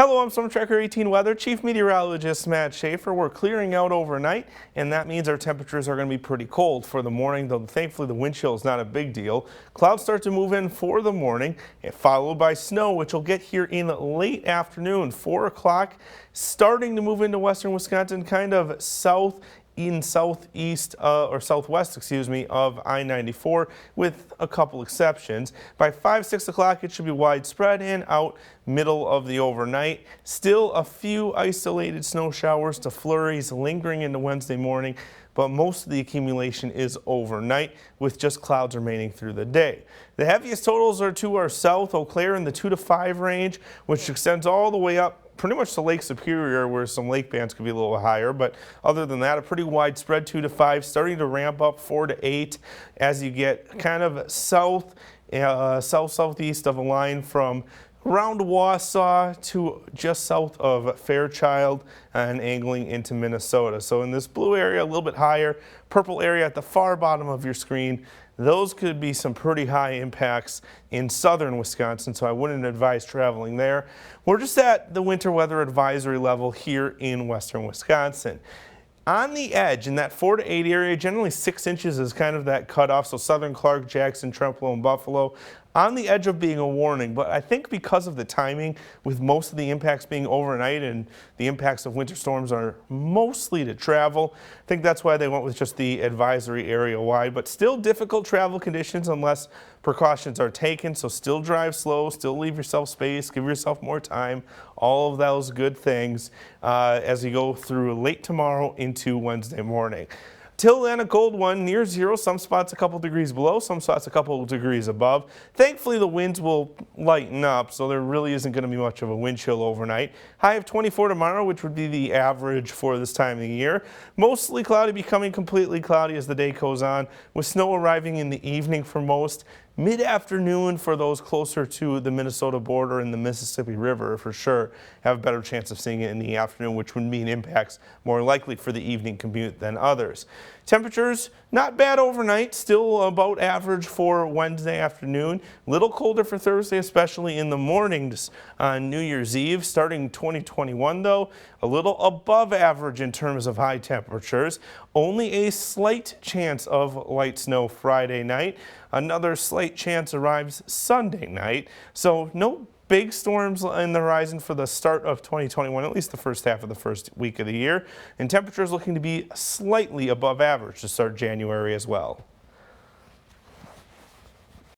Hello, I'm Storm Tracker 18 Weather Chief Meteorologist Matt Schaefer. We're clearing out overnight, and that means our temperatures are going to be pretty cold for the morning, though thankfully the wind chill is not a big deal. Clouds start to move in for the morning, followed by snow, which will get here in late afternoon, 4 o'clock, starting to move into western Wisconsin, kind of southeast or southwest, of I-94 with a couple exceptions. By 5-6 o'clock, it should be widespread and out middle of the overnight. Still a few isolated snow showers to flurries lingering into Wednesday morning, but most of the accumulation is overnight with just clouds remaining through the day. The heaviest totals are to our south, Eau Claire in the 2 to 5 range, which extends all the way up pretty much to Lake Superior, where some lake bands could be a little higher, but other than that, a pretty widespread 2 to 5, starting to ramp up 4 to 8 as you get kind of southeast of a line from around Wausau to just south of Fairchild and angling into Minnesota. So in this blue area, a little bit higher, purple area at the far bottom of your screen, those could be some pretty high impacts in southern Wisconsin, so I wouldn't advise traveling there. We're just at the winter weather advisory level here in western Wisconsin. On the edge, in that 4 to 8 area, generally 6 inches is kind of that cutoff, so southern Clark, Jackson, Trempealeau, and Buffalo, on the edge of being a warning. But I think because of the timing, with most of the impacts being overnight and the impacts of winter storms are mostly to travel, I think that's why they went with just the advisory area wide. But still difficult travel conditions unless precautions are taken, so still drive slow, still leave yourself space, give yourself more time, all of those good things as you go through late tomorrow into Wednesday morning. Till then, a cold one, near zero, some spots a couple degrees below, some spots a couple degrees above. Thankfully, the winds will lighten up, so there really isn't going to be much of a wind chill overnight. High of 24 tomorrow, which would be the average for this time of the year. Mostly cloudy, becoming completely cloudy as the day goes on, with snow arriving in the evening for most. Mid-afternoon for those closer to the Minnesota border and the Mississippi River for sure have a better chance of seeing it in the afternoon, which would mean impacts more likely for the evening commute than others. Temperatures not bad overnight, still about average for Wednesday afternoon. Little colder for Thursday, especially in the mornings on New Year's Eve. Starting 2021 though, a little above average in terms of high temperatures. Only a slight chance of light snow Friday night. Another slight chance arrives Sunday night. So no big storms in the horizon for the start of 2021, at least the first half of the first week of the year. And temperatures looking to be slightly above average to start January as well.